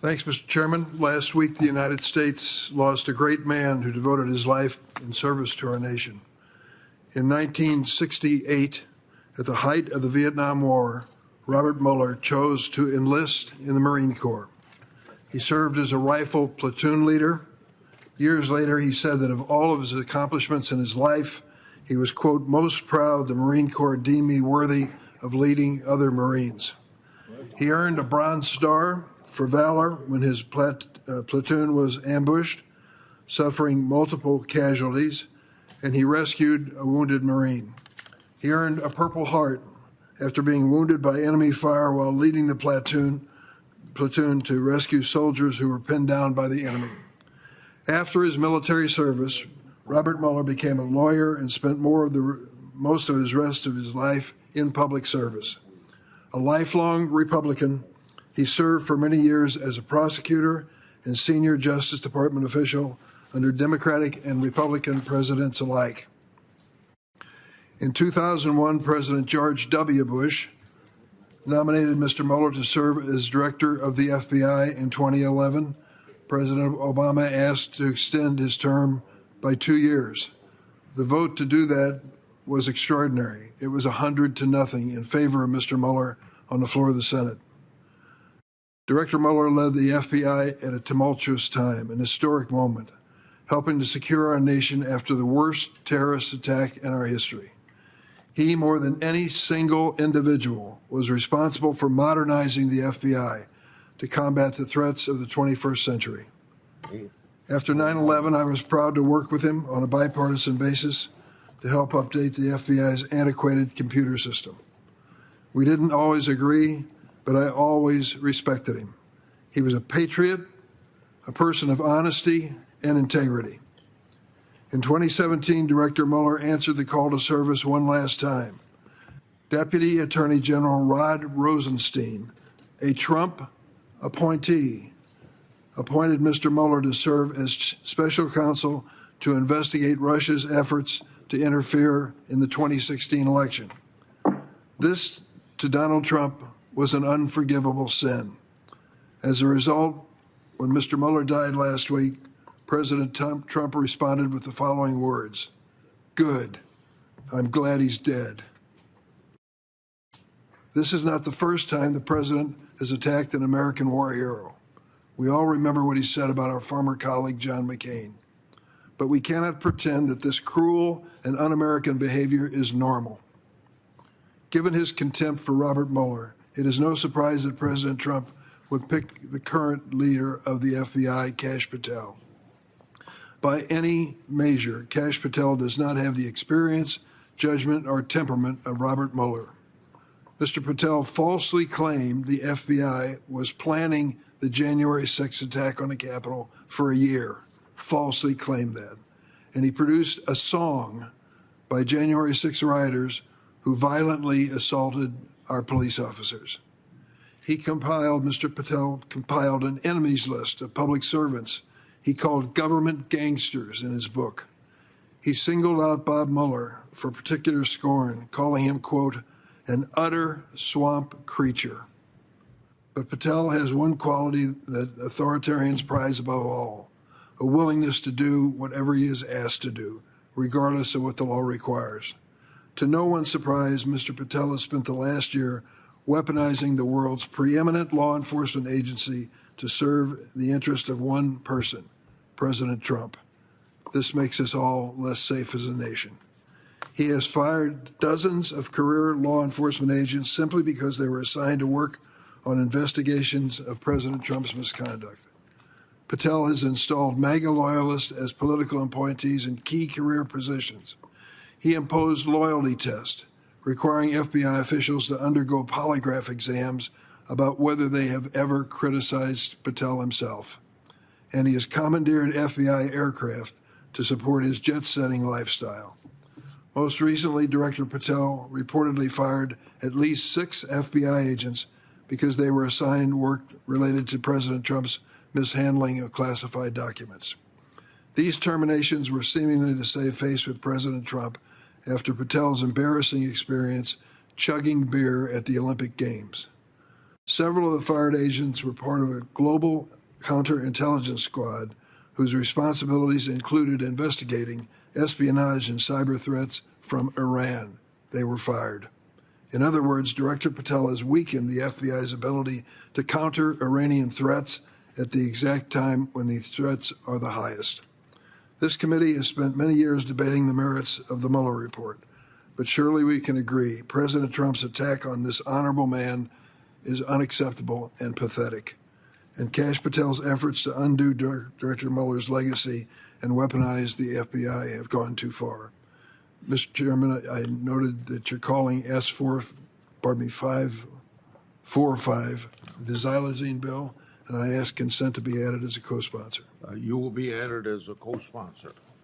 Thanks, Mr. Chairman. Last week, the United States lost a great man who devoted his life in service to our nation. In 1968, at the height of the Vietnam War, Robert Mueller chose to enlist in the Marine Corps. He served as a rifle platoon leader. Years later, he said that of all of his accomplishments in his life, he was, quote, most proud the Marine Corps deemed me worthy of leading other Marines. He earned a Bronze Star for valor when his platoon was ambushed, suffering multiple casualties, and he rescued a wounded Marine. He earned a Purple Heart after being wounded by enemy fire while leading the platoon to rescue soldiers who were pinned down by the enemy. After his military service, Robert Mueller became a lawyer and spent most of the rest of his life in public service. A lifelong Republican, he served for many years as a prosecutor and senior Justice Department official under Democratic and Republican presidents alike. In 2001, President George W. Bush nominated Mr. Mueller to serve as director of the FBI. In 2011, President Obama asked to extend his term by 2 years. The vote to do that was extraordinary. It was 100-0 in favor of Mr. Mueller on the floor of the Senate. Director Mueller led the FBI at a tumultuous time, an historic moment, helping to secure our nation after the worst terrorist attack in our history. He, more than any single individual, was responsible for modernizing the FBI to combat the threats of the 21st century. After 9/11, I was proud to work with him on a bipartisan basis to help update the FBI's antiquated computer system. We didn't always agree, but I always respected him. He was a patriot, a person of honesty and integrity. In 2017, Director Mueller answered the call to service one last time. Deputy Attorney General Rod Rosenstein, a Trump appointee, appointed Mr. Mueller to serve as special counsel to investigate Russia's efforts to interfere in the 2016 election. This, to Donald Trump, was an unforgivable sin. As a result, when Mr. Mueller died last week, President Trump responded with the following words: "Good. I'm glad he's dead." This is not the first time the president has attacked an American war hero. We all remember what he said about our former colleague, John McCain. But we cannot pretend that this cruel and un-American behavior is normal. Given his contempt for Robert Mueller, it is no surprise that President Trump would pick the current leader of the FBI, Kash Patel. By any measure, Kash Patel does not have the experience, judgment, or temperament of Robert Mueller. Mr. Patel falsely claimed the FBI was planning the January 6th attack on the Capitol for a year. Falsely claimed that. And he produced a song by January 6 rioters who violently assaulted our police officers. Mr. Patel compiled an enemies list of public servants he called government gangsters in his book. He singled out Bob Mueller for particular scorn, calling him, quote, an utter swamp creature. But Patel has one quality that authoritarians prize above all: a willingness to do whatever he is asked to do, regardless of what the law requires. To no one's surprise, Mr. Patel has spent the last year weaponizing the world's preeminent law enforcement agency to serve the interest of one person, President Trump. This makes us all less safe as a nation. He has fired dozens of career law enforcement agents simply because they were assigned to work on investigations of President Trump's misconduct. Patel has installed MAGA loyalists as political appointees in key career positions. He imposed loyalty tests, requiring FBI officials to undergo polygraph exams about whether they have ever criticized Patel himself. And he has commandeered FBI aircraft to support his jet-setting lifestyle. Most recently, Director Patel reportedly fired at least 6 FBI agents because they were assigned work related to President Trump's mishandling of classified documents. These terminations were seemingly to save face with President Trump after Patel's embarrassing experience chugging beer at the Olympic Games. Several of the fired agents were part of a global counterintelligence squad whose responsibilities included investigating espionage and cyber threats from Iran. They were fired. In other words, Director Patel has weakened the FBI's ability to counter Iranian threats at the exact time when the threats are the highest. This committee has spent many years debating the merits of the Mueller report, but surely we can agree President Trump's attack on this honorable man is unacceptable and pathetic. And Kash Patel's efforts to undo Director Mueller's legacy and weaponize the FBI have gone too far. Mr. Chairman, I noted that you're calling S545, the xylazine bill, and I ask consent to be added as a co-sponsor. You will be added as a co-sponsor.